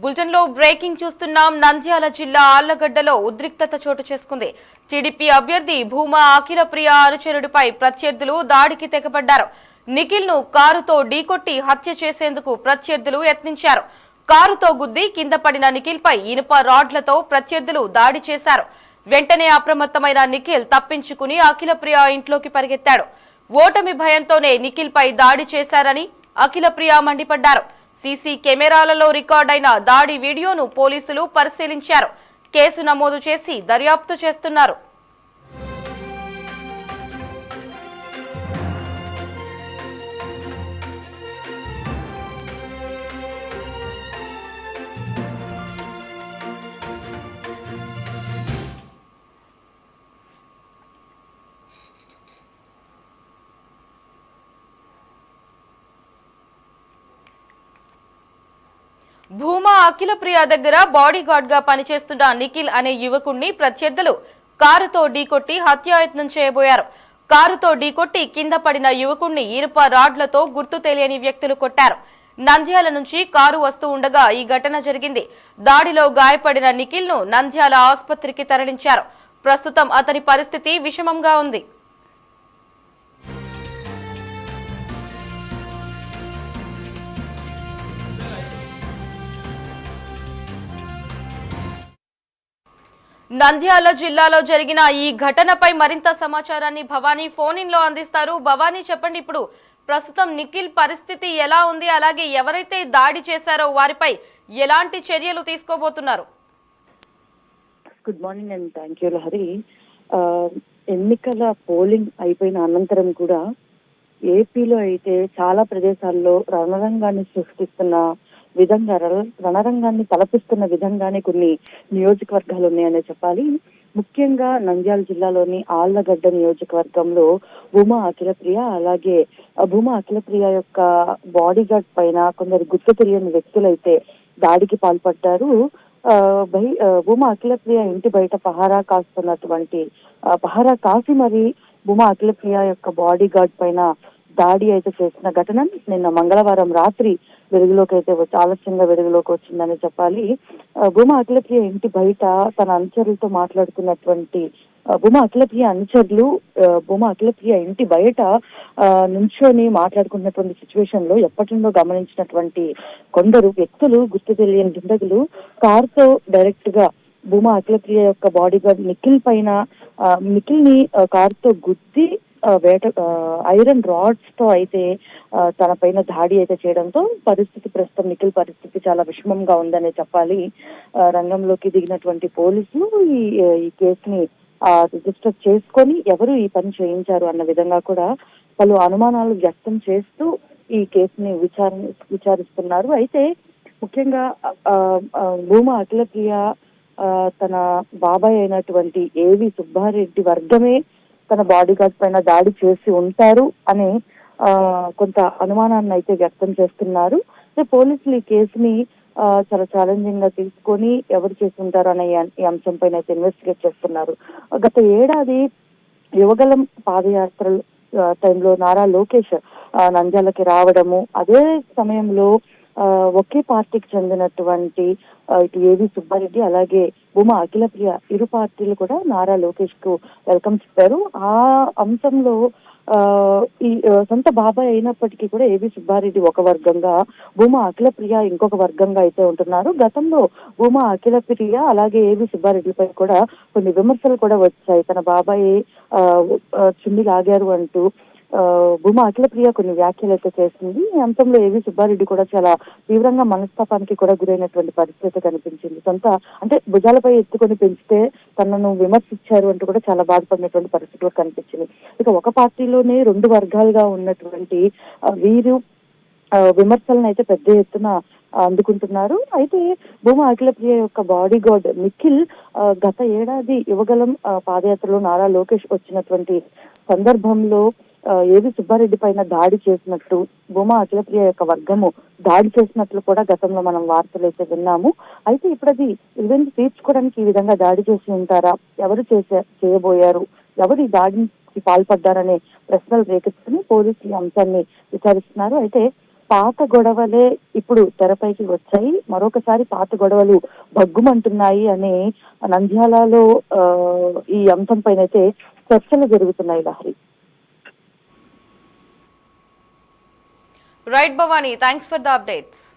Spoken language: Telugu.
బులెటిన్ లో బ్రేకింగ్ చూస్తున్నాం. నంద్యాల జిల్లా ఆళ్లగడ్డలో ఉద్రిక్తత చోటు చేసుకుంది. టీడీపీ అభ్యర్థి భూమా అఖిలప్రియ అనుచరుడిపై ప్రత్యర్థులు దాడికి తెగబడ్డారు. నిఖిల్ ను కారుతో ఢీకొట్టి హత్య చేసేందుకు ప్రత్యర్థులు యత్నించారు. కారుతో గుద్ది కింద పడిన నిఖిల్ పై ఇనుప రాడ్లతో ప్రత్యర్థులు దాడి చేశారు. వెంటనే అప్రమత్తమైన నిఖిల్ తప్పించుకుని అఖిలప్రియ ఇంట్లోకి పరిగెత్తాడు. ఓటమి భయంతోనే నిఖిల్ పై దాడి చేశారని అఖిలప్రియ మండిపడ్డారు. సీసీ కెమెరాలలో రికార్డైన దాడి వీడియోను పోలీసులు పరిశీలించారు. కేసు నమోదు చేసి దర్యాప్తు చేస్తున్నారు. భూమా అఖిలప్రియ దగ్గర బాడీ గార్డ్ గా పనిచేస్తున్న నిఖిల్ అనే యువకుణ్ణి ప్రత్యర్థులు కారుతో ఢీకొట్టి హత్యాయత్నం చేయబోయారు. కారుతో ఢీకొట్టి కింద పడిన యువకుణ్ణి ఇనుప రాడ్లతో గుర్తు తెలియని వ్యక్తులు కొట్టారు. నంద్యాల నుంచి కారు వస్తూ ఉండగా ఈ ఘటన జరిగింది. దాడిలో గాయపడిన నిఖిల్ ను నంద్యాల ఆసుపత్రికి తరలించారు. ప్రస్తుతం అతని పరిస్థితి విషమంగా ఉంది. నంద్యాల జిల్లాలో జరిగిన ఈ ఘటనపై మరింత సమాచారాన్ని భవానీ ఫోన్ ఇన్ లో అందిస్తారు. భవానీ, చెప్పండి, ఇప్పుడు ప్రస్తుతం నిఖిల్ పరిస్థితి ఎలా ఉంది, అలాగే ఎవరైతే దాడి చేశారో వారిపై ఎలాంటి చర్యలు తీసుకోబోతున్నారు? Good morning and thank you Lahari. ఎన్నికల పోలింగ్ అయిపోయిన అనంతరం కూడా ఏపీలో అయితే చాలా ప్రదేశాల్లో రణరంగాన్ని సృష్టిస్తున్న విధంగా, రణరంగాన్ని తలపిస్తున్న విధంగానే కొన్ని నియోజకవర్గాలు ఉన్నాయనే చెప్పాలి. ముఖ్యంగా నంద్యాల జిల్లాలోని ఆళ్లగడ్డ నియోజకవర్గంలో భూమా అఖిలప్రియ, అలాగే భూమా అఖిలప్రియ యొక్క బాడీ గార్డ్ పైన కొందరు గుర్తు తెలియని వ్యక్తులైతే దాడికి పాల్పడ్డారు. భూమా అఖిలప్రియ ఇంటి బయట పహారా కాసి మరి భూమా అఖిలప్రియ యొక్క బాడీ గార్డ్ పైన దాడి అయితే చేసిన ఘటన నిన్న మంగళవారం రాత్రి వెలుగులోకి అయితే ఆలస్యంగా వెలుగులోకి వచ్చిందని చెప్పాలి. భూమా అఖిలప్రియ ఇంటి బయట తన అనుచరులతో మాట్లాడుతున్నటువంటి భూమా అఖిలప్రియ అనుచరులు భూమా అఖిలప్రియ ఇంటి బయట నుంచొని మాట్లాడుకున్నటువంటి సిచ్యువేషన్ లో ఎప్పటి నుండో గమనించినటువంటి కొందరు వ్యక్తులు, గుర్తు తెలియని దుండగులు కారుతో డైరెక్ట్ గా భూమా అఖిలప్రియ యొక్క బాడీ గార్డ్ నిఖిల్ ని కారుతో గుద్ది ఐరన్ రాడ్స్ తో అయితే తన పైన దాడి అయితే చేయడంతో ప్రస్తుతం నిఖిల్ పరిస్థితి చాలా విషమంగా ఉందనే చెప్పాలి. రంగంలోకి దిగినటువంటి పోలీసులు ఈ కేసుని రిజిస్టర్ చేసుకొని ఎవరు ఈ పని చేయించారు అన్న విధంగా కూడా పలు అనుమానాలు వ్యక్తం చేస్తూ ఈ కేసుని విచారిస్తున్నారు. అయితే ముఖ్యంగా భూమా అఖిలప్రియ తన బాబాయ్ అయినటువంటి ఏవి సుబ్బారెడ్డి వర్గమే తన బాడీ గార్డ్ పైన దాడి చేసి ఉంటారు అనే కొంత అనుమానాన్ని అయితే వ్యక్తం చేస్తున్నారు. పోలీసులు ఈ కేసుని చాలా ఛాలెంజింగ్ గా తీసుకొని ఎవరు చేసి ఉంటారు అనే ఈ అంశం పైన అయితే ఇన్వెస్టిగేట్ చేస్తున్నారు. గత ఏడాది యువగలం పాదయాత్ర టైంలో నారా లోకేష్ నంద్యాలకి రావడము, అదే సమయంలో ఒకే పార్టీకి చెందినటువంటి ఇటు ఏవి సుబ్బారెడ్డి అలాగే భూమా అఖిలప్రియ ఇరు పార్టీలు కూడా నారా లోకేష్ కు వెల్కమ్ చెప్పారు. ఆ అంశంలో ఈ సొంత బాబాయ్ అయినప్పటికీ కూడా ఏవి సుబ్బారెడ్డి ఒక వర్గంగా, భూమా అఖిలప్రియ ఇంకొక వర్గంగా అయితే ఉంటున్నారు. గతంలో భూమా అఖిలప్రియ అలాగే ఏవి సుబ్బారెడ్డిపై కూడా కొన్ని విమర్శలు కూడా వచ్చాయి. తన బాబాయ్ చుండి లాగారు అంటూ భూమా అఖిలప్రియ కొన్ని వ్యాఖ్యలు అయితే చేసింది. ఈ అంశంలో ఏవి సుబ్బారెడ్డి కూడా చాలా తీవ్రంగా మనస్తాపానికి కూడా గురైనటువంటి పరిస్థితి కనిపించింది. అంటే భుజాలపై ఎత్తుకొని పెంచితే తనను విమర్శించారు అంటూ కూడా చాలా బాధపడినటువంటి పరిస్థితులు కనిపించింది. ఇక ఒక పార్టీలోనే రెండు వర్గాలుగా ఉన్నటువంటి వీరు విమర్శలను అయితే పెద్ద ఎత్తున అందుకుంటున్నారు. అయితే భూమా అఖిలప్రియ యొక్క బాడీ గార్డ్ నిఖిల్ గత ఏడాది యువగలం పాదయాత్రలో నారా లోకేష్ వచ్చినటువంటి సందర్భంలో ఏవి సుబ్బారెడ్డి పైన దాడి చేసినట్టు, భూమా అఖిలప్రియ యొక్క వర్గము దాడి చేసినట్లు కూడా గతంలో మనం వార్తలు అయితే విన్నాము. అయితే ఇప్పుడు అది రివెంజ్ తీర్చుకోవడానికి ఈ విధంగా దాడి చేసి ఉంటారా, ఎవరు చేయబోయారు, ఎవరు ఈ దాడికి పాల్పడ్డారనే ప్రశ్నలు రేకెత్తుకుని పోలీసులు ఈ అంశాన్ని విచారిస్తున్నారు. అయితే పాత గొడవలే ఇప్పుడు తెరపైకి వచ్చాయి, మరొకసారి పాత గొడవలు భగ్గుమంటున్నాయి అనే నంద్యాలలో ఈ అంశం పైన అయితే చర్చలు జరుగుతున్నాయి Lahari. Right Bhavani, thanks for the updates.